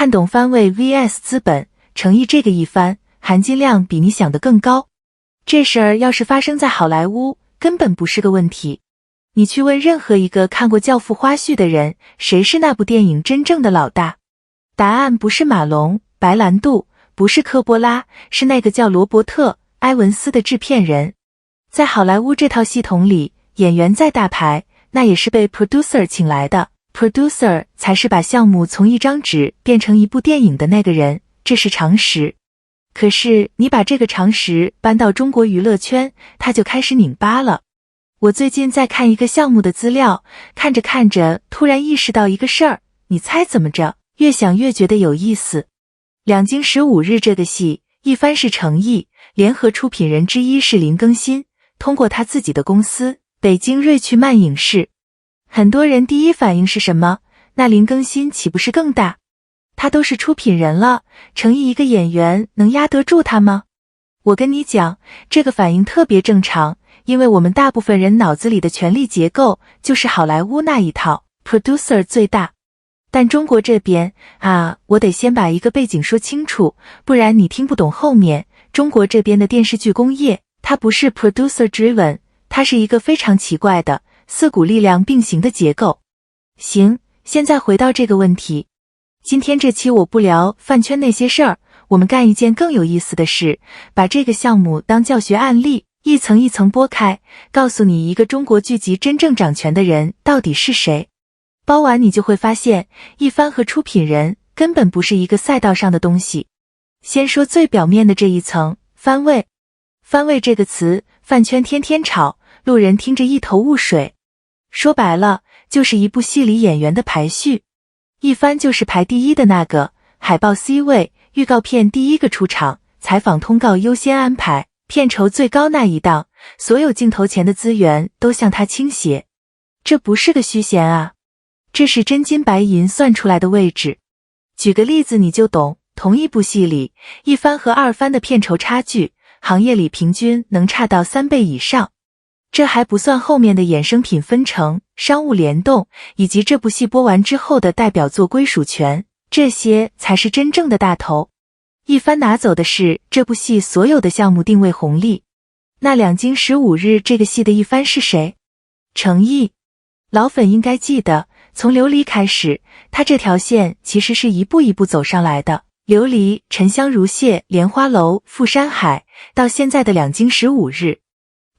看懂番位 vs 资本，诚意这个一番，含金量比你想的更高。这事儿要是发生在好莱坞，根本不是个问题。你去问任何一个看过《教父》花絮的人，谁是那部电影真正的老大？答案不是马龙、白兰度，不是科波拉，是那个叫罗伯特·埃文斯的制片人。在好莱坞这套系统里，演员再大牌，那也是被 producer 请来的， producer 才是把项目从一张纸变成一部电影的那个人，这是常识。可是你把这个常识搬到中国娱乐圈，它就开始拧巴了。我最近在看一个项目的资料，看着看着突然意识到一个事儿，你猜怎么着？越想越觉得有意思。两京15日这个戏，一番是诚意，联合出品人之一是林更新，通过他自己的公司北京瑞趣漫影视。很多人第一反应是什么？那林更新岂不是更大？他都是出品人了，诚意一个演员能压得住他吗？我跟你讲，这个反应特别正常，因为我们大部分人脑子里的权力结构就是好莱坞那一套 ，producer 最大。但中国这边我得先把一个背景说清楚，不然你听不懂后面。中国这边的电视剧工业，它不是 producer driven， 它是一个非常奇怪的四股力量并行的结构。行，现在回到这个问题。今天这期我不聊饭圈那些事儿，我们干一件更有意思的事，把这个项目当教学案例，一层一层剥开，告诉你一个中国剧集真正掌权的人到底是谁。包完你就会发现，一番和出品人根本不是一个赛道上的东西。先说最表面的这一层，番位。番位这个词，饭圈天天吵，路人听着一头雾水。说白了，就是一部戏里演员的排序。一番就是排第一的那个，海报 C 位，预告片第一个出场，采访通告优先安排，片酬最高那一档，所有镜头前的资源都向他倾斜。这不是个虚衔啊，这是真金白银算出来的位置。举个例子你就懂，同一部戏里，一番和二番的片酬差距，行业里平均能差到3倍以上。这还不算后面的衍生品分成、商务联动，以及这部戏播完之后的代表作归属权，这些才是真正的大头。一番拿走的是这部戏所有的项目定位红利。那两京15日这个戏的一番是谁？诚意。老粉应该记得，从琉璃开始，他这条线其实是一步一步走上来的。琉璃、沉香如屑、莲花楼、富山海，到现在的两京15日。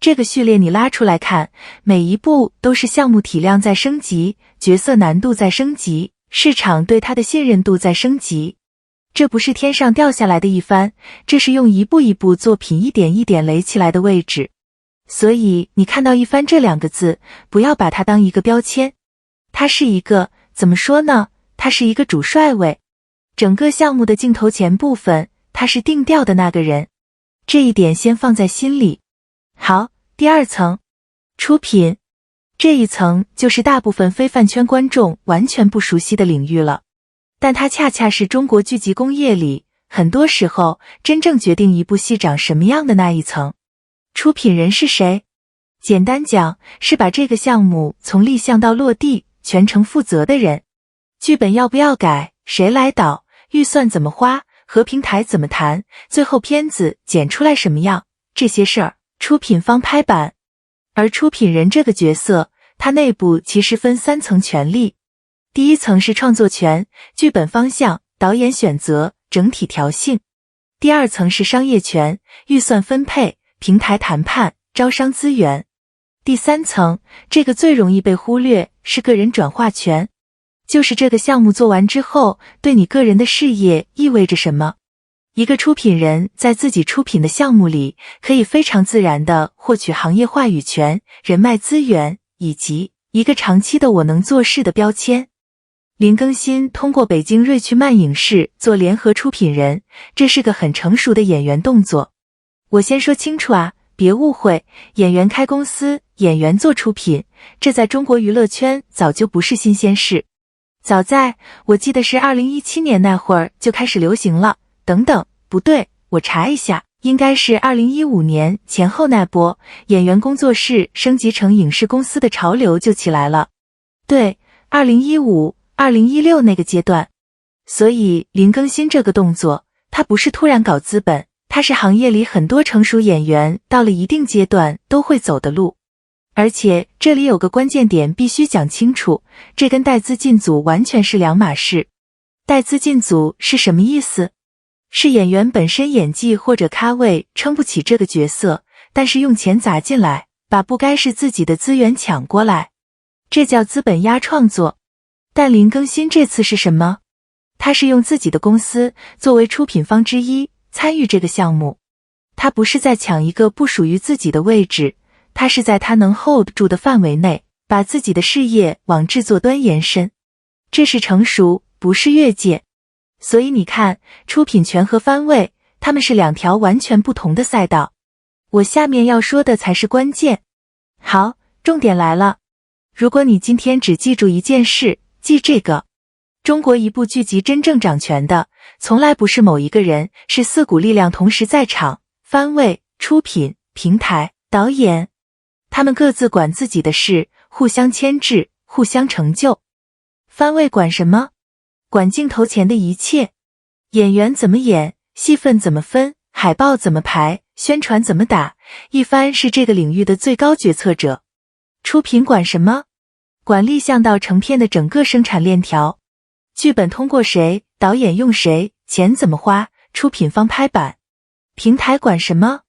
这个序列你拉出来看，每一步都是项目体量在升级，角色难度在升级，市场对他的信任度在升级。这不是天上掉下来的一番，这是用一步一步作品一点一点垒起来的位置。所以你看到一番这2个字，不要把它当一个标签，它是一个，怎么说呢？它是一个主帅位。整个项目的镜头前部分，他是定调的那个人，这一点先放在心里。好，第2层，出品。这一层就是大部分非饭圈观众完全不熟悉的领域了，但它恰恰是中国剧集工业里很多时候真正决定一部戏长什么样的那一层。出品人是谁？简单讲，是把这个项目从立项到落地全程负责的人。剧本要不要改，谁来导，预算怎么花，和平台怎么谈，最后片子剪出来什么样，这些事儿出品方拍板。而出品人这个角色，他内部其实分3层权力。第一层是创作权、剧本方向、导演选择、整体调性。第2层是商业权、预算分配、平台谈判、招商资源。第3层，这个最容易被忽略，是个人转化权。就是这个项目做完之后，对你个人的事业意味着什么。一个出品人在自己出品的项目里，可以非常自然地获取行业话语权、人脉资源，以及一个长期的我能做事的标签。林更新通过北京瑞趣漫影视做联合出品人，这是个很成熟的演员动作。我先说清楚啊，别误会，演员开公司，演员做出品，这在中国娱乐圈早就不是新鲜事。早在我记得是2017年那会儿就开始流行了。等等，不对，我查一下，应该是2015年前后那波，演员工作室升级成影视公司的潮流就起来了。对，2015、2016那个阶段。所以林更新这个动作，他不是突然搞资本，他是行业里很多成熟演员到了一定阶段都会走的路。而且这里有个关键点必须讲清楚，这跟带资进组完全是两码事。带资进组是什么意思？是演员本身演技或者咖位撑不起这个角色，但是用钱砸进来，把不该是自己的资源抢过来，这叫资本压创作。但林更新这次是什么？他是用自己的公司作为出品方之一参与这个项目，他不是在抢一个不属于自己的位置，他是在他能 hold 住的范围内，把自己的事业往制作端延伸。这是成熟，不是越界。所以你看，出品权和番位，他们是两条完全不同的赛道。我下面要说的才是关键。好，重点来了。如果你今天只记住一件事，记这个：中国一部剧集真正掌权的，从来不是某一个人，是四股力量同时在场，番位、出品、平台、导演。他们各自管自己的事，互相牵制，互相成就。番位管什么？管镜头前的一切，演员怎么演，戏份怎么分，海报怎么排，宣传怎么打，一番是这个领域的最高决策者。出品管什么？管立项到成片的整个生产链条，剧本通过谁，导演用谁，钱怎么花，出品方拍板。平台管什么？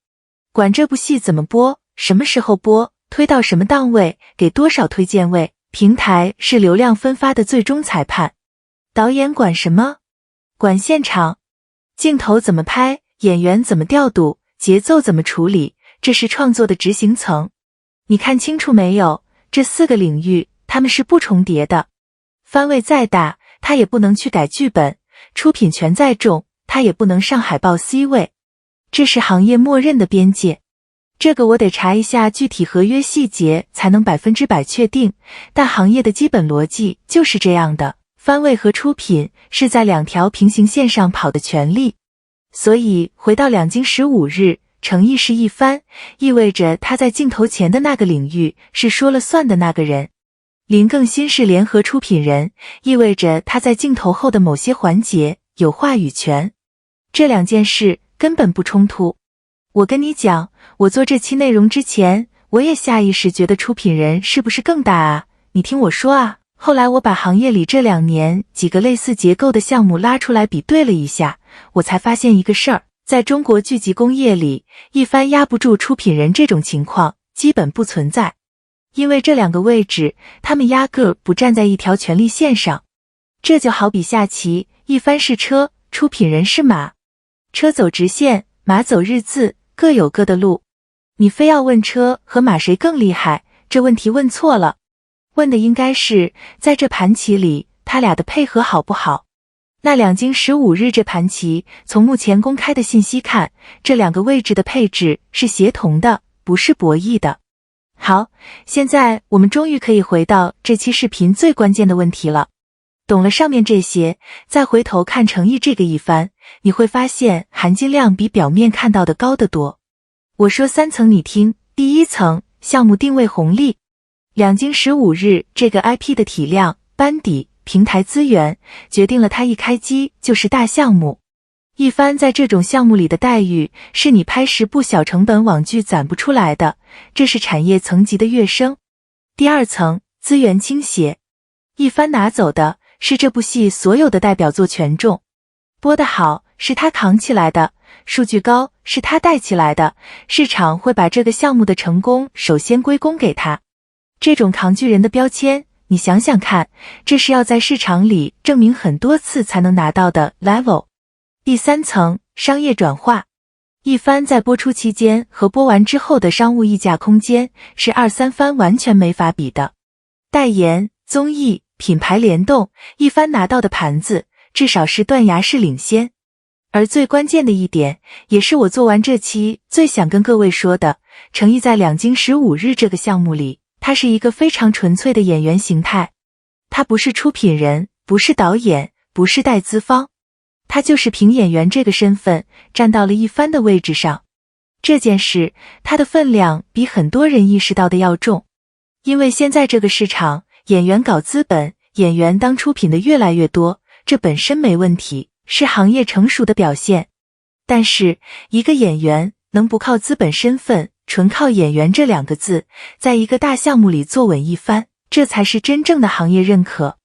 管这部戏怎么播，什么时候播，推到什么档位，给多少推荐位，平台是流量分发的最终裁判。导演管什么？管现场，镜头怎么拍，演员怎么调度，节奏怎么处理，这是创作的执行层。你看清楚没有？这四个领域，它们是不重叠的。番位再大，它也不能去改剧本；出品权再重，它也不能上海报 C 位。这是行业默认的边界。这个我得查一下具体合约细节才能100%确定，但行业的基本逻辑就是这样的。番位和出品是在两条平行线上跑的权利。所以回到两京15日，程毅是一番，意味着他在镜头前的那个领域是说了算的那个人。林更新是联合出品人，意味着他在镜头后的某些环节有话语权。这两件事根本不冲突。我跟你讲，我做这期内容之前，我也下意识觉得出品人是不是更大啊？你听我说啊。后来我把行业里这2年几个类似结构的项目拉出来比对了一下，我才发现一个事儿，在中国剧集工业里，一番压不住出品人这种情况基本不存在。因为这两个位置，他们压个不站在一条权力线上。这就好比下棋，一番是车，出品人是马。车走直线，马走日字，各有各的路。你非要问车和马谁更厉害，这问题问错了。问的应该是，在这盘棋里，他俩的配合好不好？那两京15日这盘棋，从目前公开的信息看，这两个位置的配置是协同的，不是博弈的。好，现在我们终于可以回到这期视频最关键的问题了。懂了上面这些，再回头看程毅这个一番，你会发现含金量比表面看到的高得多。我说3层你听，第一层，项目定位红利。两京15日这个 IP 的体量、班底、平台资源，决定了它一开机就是大项目。一番在这种项目里的待遇，是你拍10部小成本网剧攒不出来的，这是产业层级的跃升。第二层，资源倾斜。一番拿走的是这部戏所有的代表作权重，播得好是他扛起来的，数据高是他带起来的，市场会把这个项目的成功首先归功给他。这种扛巨人的标签，你想想看，这是要在市场里证明很多次才能拿到的 level。第三层，商业转化。一番在播出期间和播完之后的商务溢价空间，是2、3番完全没法比的。代言、综艺、品牌联动，一番拿到的盘子，至少是断崖式领先。而最关键的一点，也是我做完这期最想跟各位说的，程毅在两京15日这个项目里，他是一个非常纯粹的演员形态。他不是出品人，不是导演，不是带资方，他就是凭演员这个身份站到了一番的位置上。这件事，他的分量比很多人意识到的要重。因为现在这个市场，演员搞资本，演员当出品的越来越多，这本身没问题，是行业成熟的表现。但是，一个演员能不靠资本身份，纯靠演员这2个字，在一个大项目里坐稳一番，这才是真正的行业认可。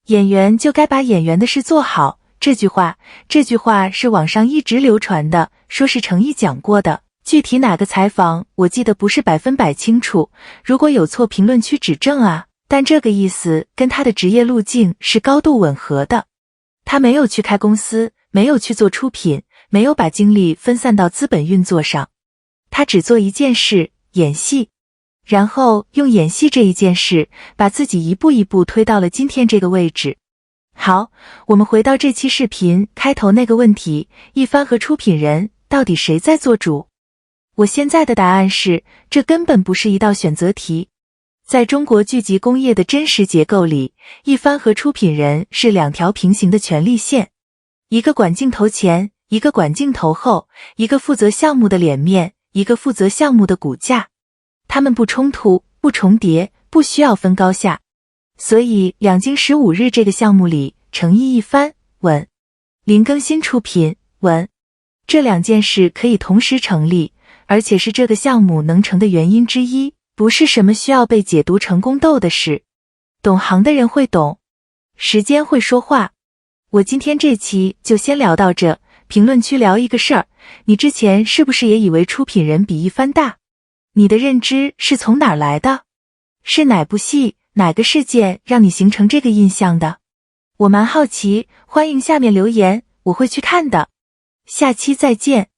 演员就该把演员的事做好。这句话是网上一直流传的，说是程毅讲过的。具体哪个采访我记得不是100%清楚，如果有错评论区指正啊。但这个意思跟他的职业路径是高度吻合的。他没有去开公司，没有去做出品，没有把精力分散到资本运作上，他只做一件事，演戏。然后用演戏这一件事，把自己一步一步推到了今天这个位置。好，我们回到这期视频开头那个问题，一帆和出品人到底谁在做主？我现在的答案是，这根本不是一道选择题。在中国剧集工业的真实结构里，一帆和出品人是2条平行的权力线，一个管镜头前，一个管镜头后，一个负责项目的脸面，一个负责项目的骨架。他们不冲突，不重叠，不需要分高下。所以2京15日这个项目里，程毅一帆稳，林更新出品稳，这2件事可以同时成立，而且是这个项目能成的原因之一，不是什么需要被解读成宫斗的事。懂行的人会懂，时间会说话。我今天这期就先聊到这，评论区聊一个事儿，你之前是不是也以为出品人比一帆大？你的认知是从哪儿来的？是哪部戏，哪个事件让你形成这个印象的？我蛮好奇，欢迎下面留言，我会去看的。下期再见。